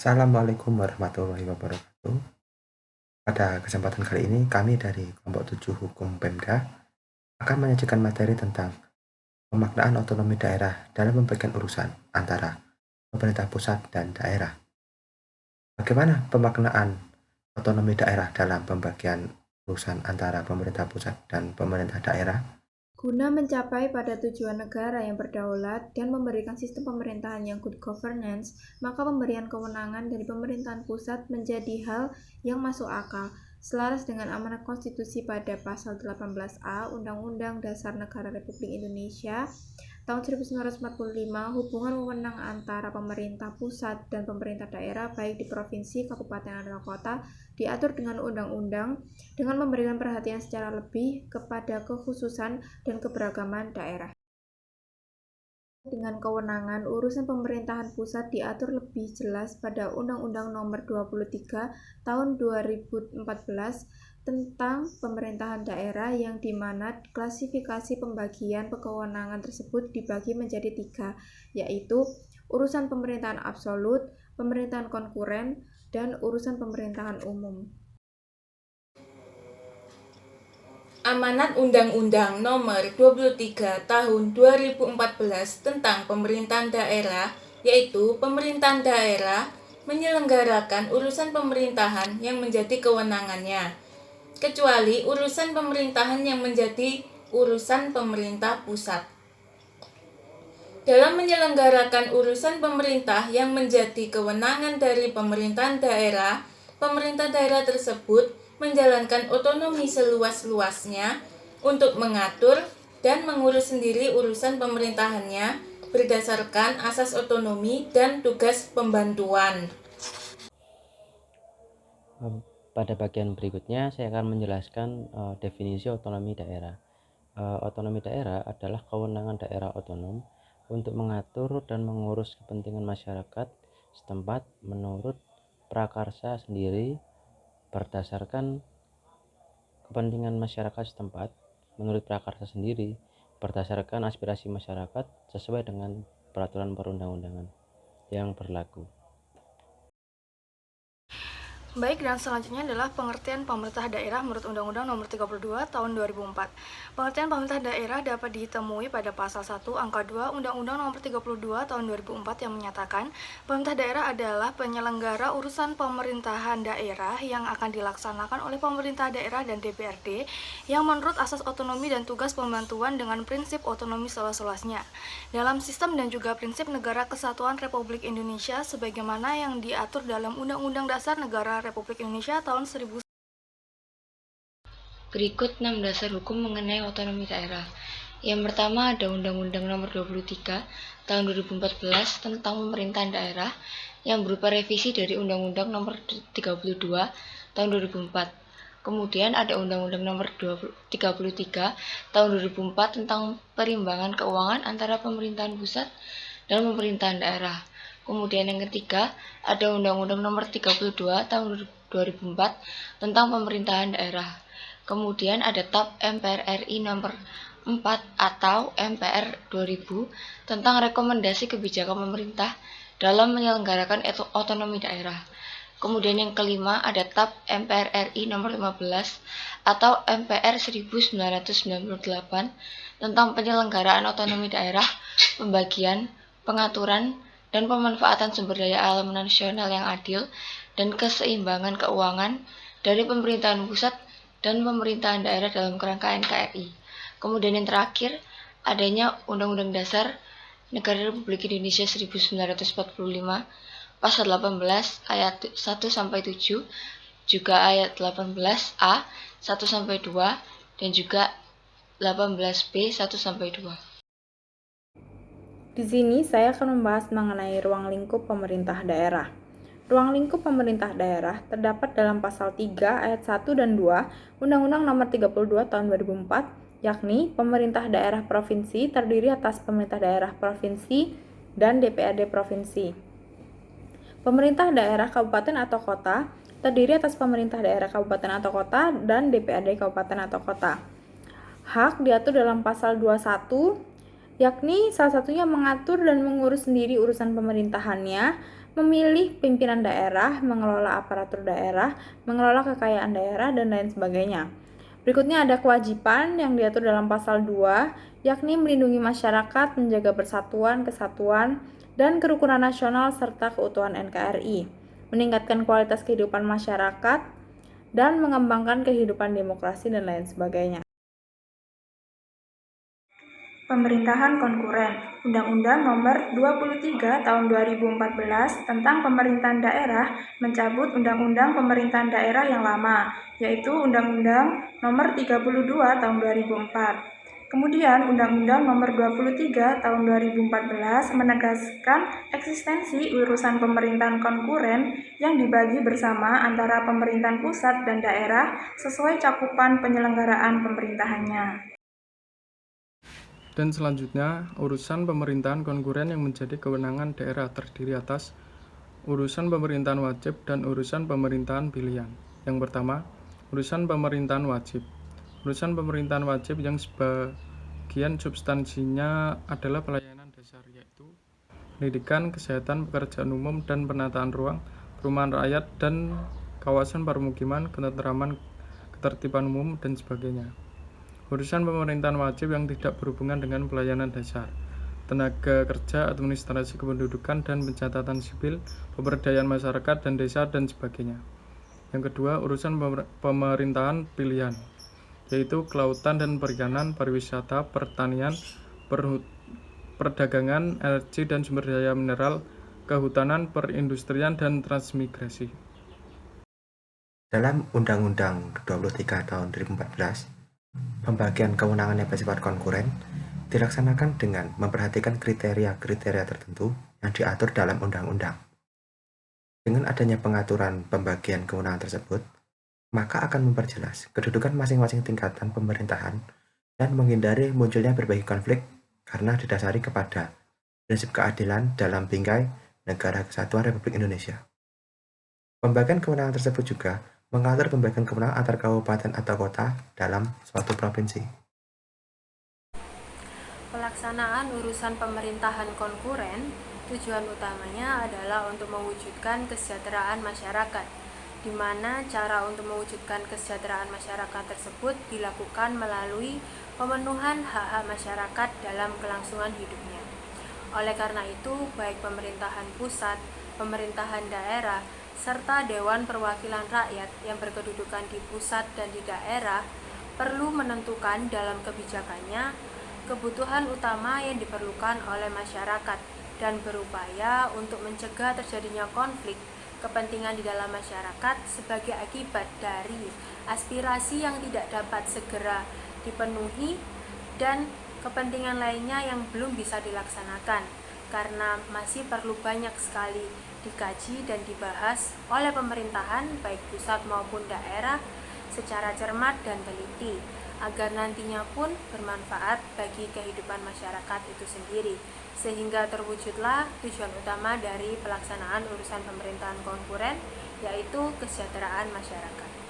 Assalamualaikum warahmatullahi wabarakatuh. Pada kesempatan kali ini, kami dari kelompok 7 Hukum Pemda akan menyajikan materi tentang pemaknaan otonomi daerah dalam pembagian urusan antara pemerintah pusat dan daerah. Bagaimana pemaknaan otonomi daerah dalam pembagian urusan antara pemerintah pusat dan pemerintah daerah? Guna mencapai pada tujuan negara yang berdaulat dan memberikan sistem pemerintahan yang good governance, maka pemberian kewenangan dari pemerintahan pusat menjadi hal yang masuk akal, selaras dengan amanat konstitusi pada pasal 18A Undang-Undang Dasar Negara Republik Indonesia tahun 1945. Hubungan wewenang antara pemerintah pusat dan pemerintah daerah baik di provinsi, kabupaten, atau kota diatur dengan undang-undang dengan memberikan perhatian secara lebih kepada kekhususan dan keberagaman daerah. Dengan kewenangan, urusan pemerintahan pusat diatur lebih jelas pada Undang-Undang Nomor 23 Tahun 2014 tentang pemerintahan daerah, yang dimana klasifikasi pembagian kewenangan tersebut dibagi menjadi 3, yaitu urusan pemerintahan absolut, pemerintahan konkuren, dan urusan pemerintahan umum. Amanat Undang-Undang Nomor 23 Tahun 2014 tentang Pemerintahan Daerah, yaitu pemerintahan daerah menyelenggarakan urusan pemerintahan yang menjadi kewenangannya, kecuali urusan pemerintahan yang menjadi urusan pemerintah pusat. Dalam menyelenggarakan urusan pemerintah yang menjadi kewenangan dari pemerintahan daerah tersebut menjalankan otonomi seluas-luasnya untuk mengatur dan mengurus sendiri urusan pemerintahannya berdasarkan asas otonomi dan tugas pembantuan. Pada bagian berikutnya saya akan menjelaskan definisi otonomi daerah. Otonomi daerah adalah kewenangan daerah otonom untuk mengatur dan mengurus kepentingan masyarakat setempat menurut prakarsa sendiri berdasarkan kepentingan masyarakat setempat menurut prakarsa sendiri berdasarkan aspirasi masyarakat sesuai dengan peraturan perundang-undangan yang berlaku. Baik, dan selanjutnya adalah pengertian pemerintah daerah menurut Undang-Undang Nomor 32 Tahun 2004. Pengertian pemerintah daerah dapat ditemui pada pasal 1 angka 2 Undang-Undang Nomor 32 Tahun 2004 yang menyatakan pemerintah daerah adalah penyelenggara urusan pemerintahan daerah yang akan dilaksanakan oleh pemerintah daerah dan DPRD yang menurut asas otonomi dan tugas pembantuan dengan prinsip otonomi seluas-luasnya dalam sistem dan juga prinsip negara kesatuan Republik Indonesia sebagaimana yang diatur dalam Undang-Undang Dasar Negara Republik Indonesia tahun 1000. Berikut 6 dasar hukum mengenai otonomi daerah. Yang pertama ada Undang-Undang Nomor 23 Tahun 2014 tentang pemerintahan daerah yang berupa revisi dari Undang-Undang Nomor 32 Tahun 2004. Kemudian ada Undang-Undang Nomor 33 Tahun 2004 tentang perimbangan keuangan antara pemerintahan pusat dan pemerintahan daerah. Kemudian yang ketiga ada Undang-Undang Nomor 32 Tahun 2004 tentang pemerintahan daerah. Kemudian ada TAP MPR RI Nomor 4 atau MPR 2000 tentang rekomendasi kebijakan pemerintah dalam menyelenggarakan otonomi daerah. Kemudian yang kelima ada TAP MPR RI Nomor 15 atau MPR 1998 tentang penyelenggaraan otonomi daerah, pembagian, pengaturan, dan pemanfaatan sumber daya alam nasional yang adil dan keseimbangan keuangan dari pemerintahan pusat dan pemerintahan daerah dalam kerangka NKRI. Kemudian yang terakhir, adanya Undang-Undang Dasar Negara Republik Indonesia 1945 Pasal 18 ayat 1-7, juga ayat 18A 1-2 dan juga 18B 1-2. Di sini saya akan membahas mengenai ruang lingkup pemerintah daerah. Ruang lingkup pemerintah daerah terdapat dalam pasal 3 ayat 1 dan 2 Undang-Undang Nomor 32 Tahun 2004, yakni pemerintah daerah provinsi terdiri atas pemerintah daerah provinsi dan DPRD provinsi. Pemerintah daerah kabupaten atau kota terdiri atas pemerintah daerah kabupaten atau kota dan DPRD kabupaten atau kota. Hak diatur dalam pasal 21, yakni salah satunya mengatur dan mengurus sendiri urusan pemerintahannya memilih pimpinan daerah, mengelola aparatur daerah, mengelola kekayaan daerah, dan lain sebagainya. Berikutnya ada kewajiban yang diatur dalam pasal 2, yakni melindungi masyarakat, menjaga persatuan, kesatuan, dan kerukunan nasional serta keutuhan NKRI, meningkatkan kualitas kehidupan masyarakat, dan mengembangkan kehidupan demokrasi dan lain sebagainya. Pemerintahan konkuren. Undang-Undang Nomor 23 Tahun 2014 tentang Pemerintahan Daerah mencabut Undang-Undang Pemerintahan Daerah yang lama, yaitu Undang-Undang Nomor 32 Tahun 2004. Kemudian Undang-Undang Nomor 23 Tahun 2014 menegaskan eksistensi urusan pemerintahan konkuren yang dibagi bersama antara pemerintahan pusat dan daerah sesuai cakupan penyelenggaraan pemerintahannya. Dan selanjutnya, urusan pemerintahan konkuren yang menjadi kewenangan daerah terdiri atas urusan pemerintahan wajib dan urusan pemerintahan pilihan. Yang pertama, urusan pemerintahan wajib. Urusan pemerintahan wajib yang sebagian substansinya adalah pelayanan dasar, yaitu pendidikan, kesehatan, pekerjaan umum, dan penataan ruang, perumahan rakyat, dan kawasan permukiman, ketentraman, ketertiban umum, dan sebagainya. Urusan pemerintahan wajib yang tidak berhubungan dengan pelayanan dasar, tenaga kerja, administrasi kependudukan dan pencatatan sipil, pemberdayaan masyarakat dan desa, dan sebagainya. Yang kedua, urusan pemerintahan pilihan, yaitu kelautan dan perikanan, pariwisata, pertanian, perdagangan, energi dan sumber daya mineral, kehutanan, perindustrian, dan transmigrasi. Dalam Undang-Undang 23 tahun 2014, pembagian kewenangan yang bersifat konkuren dilaksanakan dengan memperhatikan kriteria-kriteria tertentu yang diatur dalam undang-undang. Dengan adanya pengaturan pembagian kewenangan tersebut, maka akan memperjelas kedudukan masing-masing tingkatan pemerintahan dan menghindari munculnya berbagai konflik karena didasari kepada prinsip keadilan dalam bingkai Negara Kesatuan Republik Indonesia. Pembagian kewenangan tersebut juga mengatur pembagian kewenangan antar kabupaten atau kota dalam suatu provinsi. Pelaksanaan urusan pemerintahan konkuren, tujuan utamanya adalah untuk mewujudkan kesejahteraan masyarakat, di mana cara untuk mewujudkan kesejahteraan masyarakat tersebut dilakukan melalui pemenuhan hak-hak masyarakat dalam kelangsungan hidupnya. Oleh karena itu, baik pemerintahan pusat, pemerintahan daerah, serta Dewan Perwakilan Rakyat yang berkedudukan di pusat dan di daerah perlu menentukan dalam kebijakannya kebutuhan utama yang diperlukan oleh masyarakat dan berupaya untuk mencegah terjadinya konflik kepentingan di dalam masyarakat sebagai akibat dari aspirasi yang tidak dapat segera dipenuhi dan kepentingan lainnya yang belum bisa dilaksanakan karena masih perlu banyak sekali dikaji dan dibahas oleh pemerintahan baik pusat maupun daerah secara cermat dan teliti agar nantinya pun bermanfaat bagi kehidupan masyarakat itu sendiri sehingga terwujudlah tujuan utama dari pelaksanaan urusan pemerintahan konkuren yaitu kesejahteraan masyarakat.